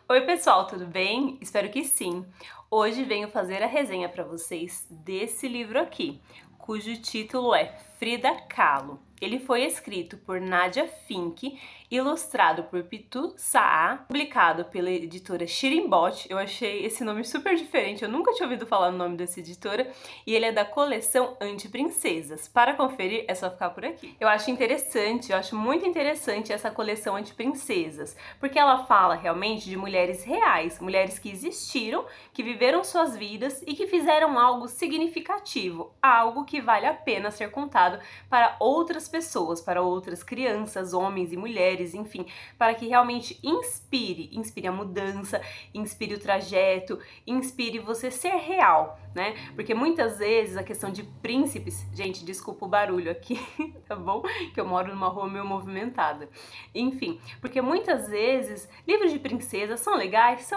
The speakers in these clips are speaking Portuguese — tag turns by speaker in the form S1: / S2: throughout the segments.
S1: Oi pessoal, tudo bem? Espero que sim. Hoje venho fazer a resenha para vocês desse livro aqui, cujo título é Frida Kahlo. Ele foi escrito por Nadia Fink, ilustrado por Pitu Saá, publicado pela editora Shirimbot. Eu achei esse nome super diferente, eu nunca tinha ouvido falar no nome dessa editora, e ele é da coleção Anti-Princesas. Para conferir, é só ficar por aqui. Eu acho interessante, eu acho muito interessante essa coleção Anti-Princesas, porque ela fala realmente de mulheres reais, mulheres que existiram, que viveram suas vidas e que fizeram algo significativo, algo que vale a pena ser contado para outras pessoas, para outras crianças, homens e mulheres, enfim, para que realmente inspire a mudança, inspire o trajeto, inspire você ser real, né? Porque muitas vezes a questão de príncipes, gente, desculpa o barulho aqui, tá bom? Que eu moro numa rua meio movimentada. Enfim, porque muitas vezes livros de princesas são legais,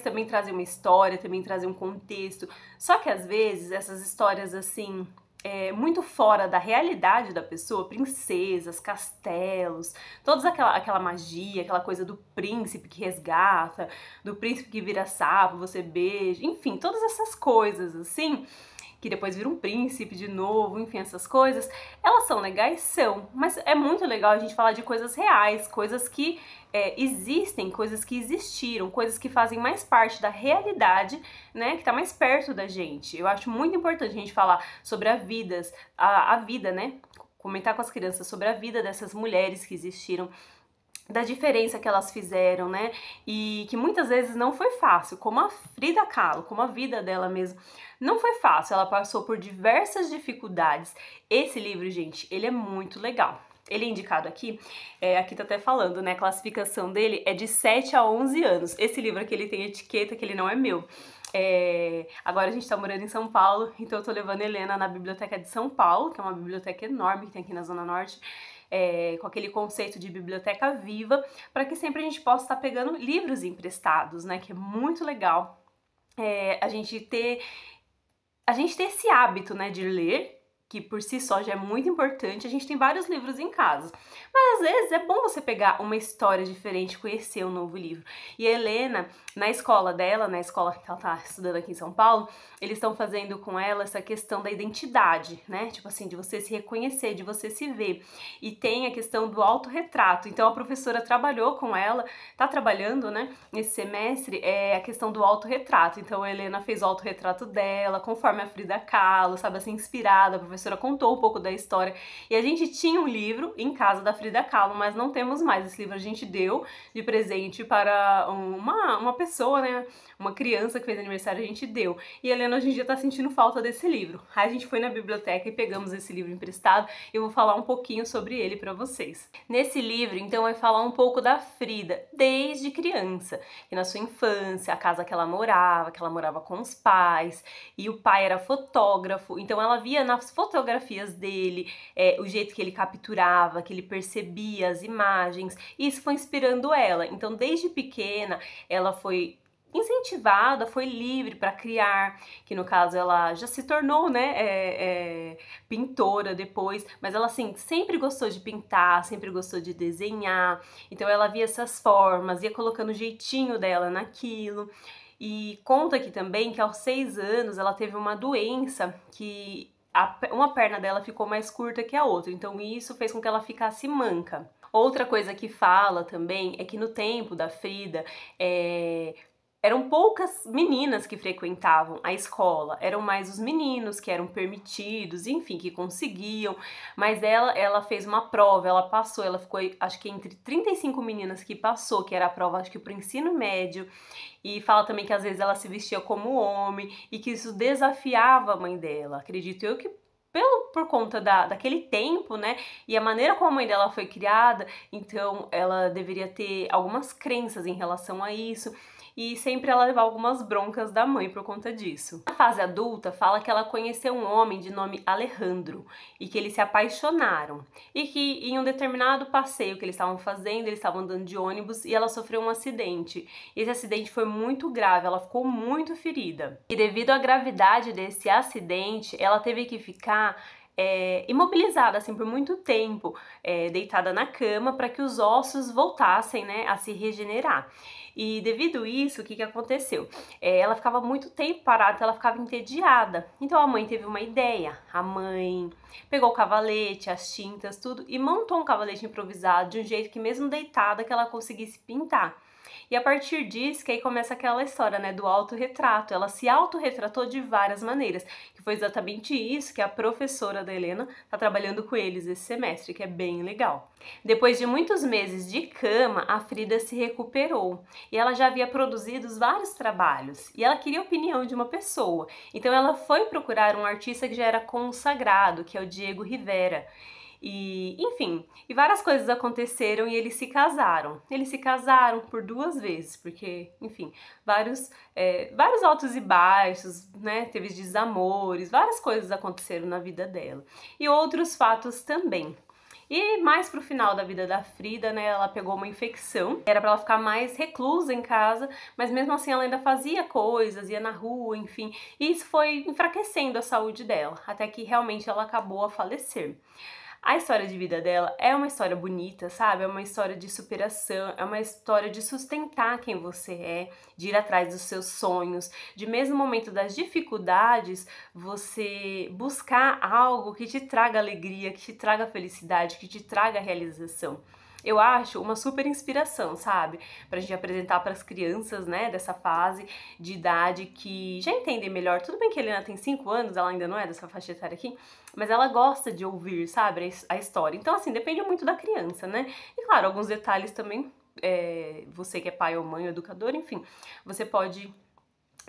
S1: também trazem uma história, também trazem um contexto, só que às vezes essas histórias assim muito fora da realidade da pessoa, princesas, castelos, toda aquela magia, aquela coisa do príncipe que resgata, do príncipe que vira sapo, você beija, enfim, todas essas coisas assim, que depois vira um príncipe de novo, enfim, essas coisas, elas são legais? São, mas é muito legal a gente falar de coisas reais, coisas que existem, coisas que existiram, coisas que fazem mais parte da realidade, né, que tá mais perto da gente. Eu acho muito importante a gente falar sobre a vida, né, comentar com as crianças sobre a vida dessas mulheres que existiram, da diferença que elas fizeram, né? E que muitas vezes não foi fácil, como a Frida Kahlo, como a vida dela mesmo, não foi fácil, ela passou por diversas dificuldades. Esse livro, gente, ele é muito legal. Ele é indicado aqui, aqui tá até falando, né? A classificação dele é de 7 a 11 anos. Esse livro aqui, ele tem etiqueta que ele não é meu. Agora a gente tá morando em São Paulo, então eu tô levando a Helena na Biblioteca de São Paulo, que é uma biblioteca enorme que tem aqui na Zona Norte, com aquele conceito de biblioteca viva, para que sempre a gente possa estar pegando livros emprestados, né? Que é muito legal a gente ter esse hábito, né, de ler, que por si só já é muito importante. A gente tem vários livros em casa, mas às vezes é bom você pegar uma história diferente, conhecer um novo livro. E a Helena, na escola dela, na escola que ela tá estudando aqui em São Paulo, eles estão fazendo com ela essa questão da identidade, né? Tipo assim, de você se reconhecer, de você se ver. E tem a questão do autorretrato. Então a professora trabalhou com ela, tá trabalhando, né, nesse semestre, a questão do autorretrato. Então a Helena fez o autorretrato dela, conforme a Frida Kahlo, sabe, assim, inspirada. A professora contou um pouco da história. E a gente tinha um livro em casa da Frida Kahlo, mas não temos mais. Esse livro a gente deu de presente para uma pessoa, né, uma criança que fez aniversário, a gente deu. E a Helena hoje em dia tá sentindo falta desse livro. Aí a gente foi na biblioteca e pegamos esse livro emprestado e eu vou falar um pouquinho sobre ele pra vocês. Nesse livro, então, vai falar um pouco da Frida desde criança, e na sua infância, a casa que ela morava com os pais, e o pai era fotógrafo, então ela via nas fotografias dele o jeito que ele capturava, que ele percebia as imagens, e isso foi inspirando ela. Então, desde pequena, ela foi incentivada, foi livre para criar, que no caso ela já se tornou, né, pintora depois, mas ela assim sempre gostou de pintar, sempre gostou de desenhar, então ela via essas formas, ia colocando o jeitinho dela naquilo. E conta aqui também que aos 6 anos ela teve uma doença que uma perna dela ficou mais curta que a outra, então isso fez com que ela ficasse manca. Outra coisa que fala também é que no tempo da Frida, eram poucas meninas que frequentavam a escola, eram mais os meninos que eram permitidos, enfim, que conseguiam, mas ela fez uma prova, ela passou, ela ficou, acho que entre 35 meninas que passou, que era a prova, acho que pro ensino médio, e fala também que às vezes ela se vestia como homem, e que isso desafiava a mãe dela, acredito eu que por conta daquele tempo, né, e a maneira como a mãe dela foi criada, então ela deveria ter algumas crenças em relação a isso, e sempre ela levava algumas broncas da mãe por conta disso. Na fase adulta, fala que ela conheceu um homem de nome Alejandro e que eles se apaixonaram, e que em um determinado passeio que eles estavam fazendo, eles estavam andando de ônibus e ela sofreu um acidente. Esse acidente foi muito grave, ela ficou muito ferida. E devido à gravidade desse acidente, ela teve que ficar imobilizada assim por muito tempo, deitada na cama para que os ossos voltassem, né, a se regenerar. E devido a isso, o que aconteceu? Ela ficava muito tempo parada, então ela ficava entediada. Então a mãe teve uma ideia. A mãe pegou o cavalete, as tintas, tudo, e montou um cavalete improvisado de um jeito que mesmo deitada que ela conseguisse pintar. E a partir disso que aí começa aquela história, né, do autorretrato. Ela se autorretratou de várias maneiras, que foi exatamente isso que a professora da Helena tá trabalhando com eles esse semestre, que é bem legal. Depois de muitos meses de cama, a Frida se recuperou e ela já havia produzido vários trabalhos e ela queria a opinião de uma pessoa. Então ela foi procurar um artista que já era consagrado, que é o Diego Rivera. E, enfim, e várias coisas aconteceram e eles se casaram. Eles se casaram por 2 vezes, porque, enfim, vários altos e baixos, né? Teve desamores, várias coisas aconteceram na vida dela. E outros fatos também. E mais pro final da vida da Frida, né, ela pegou uma infecção, era pra ela ficar mais reclusa em casa, mas mesmo assim ela ainda fazia coisas, ia na rua, enfim, e isso foi enfraquecendo a saúde dela, até que realmente ela acabou a falecer. A história de vida dela é uma história bonita, sabe? É uma história de superação, é uma história de sustentar quem você é, de ir atrás dos seus sonhos, de mesmo no momento das dificuldades, você buscar algo que te traga alegria, que te traga felicidade, que te traga realização. Eu acho uma super inspiração, sabe? Pra gente apresentar para as crianças, né, dessa fase de idade que já entendem melhor. Tudo bem que a Helena tem 5 anos, ela ainda não é dessa faixa etária aqui, mas ela gosta de ouvir, sabe, a história. Então, assim, depende muito da criança, né? E claro, alguns detalhes também, você que é pai ou mãe ou educador, enfim, você pode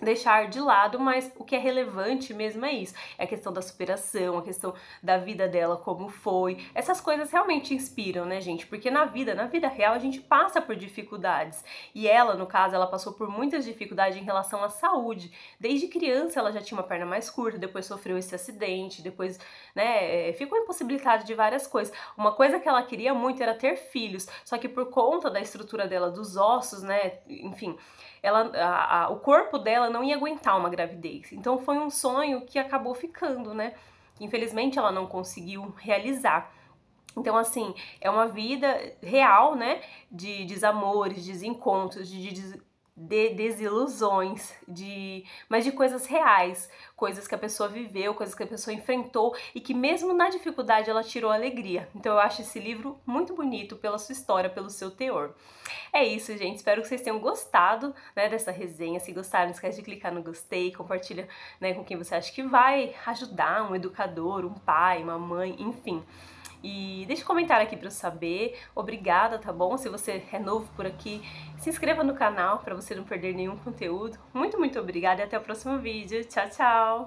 S1: deixar de lado, mas o que é relevante mesmo é isso, é a questão da superação, a questão da vida dela como foi, essas coisas realmente inspiram, né, gente, porque na vida real a gente passa por dificuldades, e ela, no caso, ela passou por muitas dificuldades em relação à saúde, desde criança ela já tinha uma perna mais curta, depois sofreu esse acidente, depois, né, ficou impossibilitada de várias coisas, uma coisa que ela queria muito era ter filhos, só que por conta da estrutura dela, dos ossos, né, enfim, o corpo dela não ia aguentar uma gravidez. Então foi um sonho que acabou ficando, né? Infelizmente ela não conseguiu realizar. Então, assim, é uma vida real, né? De desamores, desencontros, de desilusões, mas de coisas reais, coisas que a pessoa viveu, coisas que a pessoa enfrentou e que mesmo na dificuldade ela tirou alegria. Então eu acho esse livro muito bonito pela sua história, pelo seu teor. É isso, gente. Espero que vocês tenham gostado, né, dessa resenha. Se gostaram, não esquece de clicar no gostei, compartilha, né, com quem você acha que vai ajudar, um educador, um pai, uma mãe, enfim. E deixa um comentário aqui pra eu saber. Obrigada, tá bom? Se você é novo por aqui, se inscreva no canal pra você não perder nenhum conteúdo. Muito, muito obrigada e até o próximo vídeo. Tchau, tchau!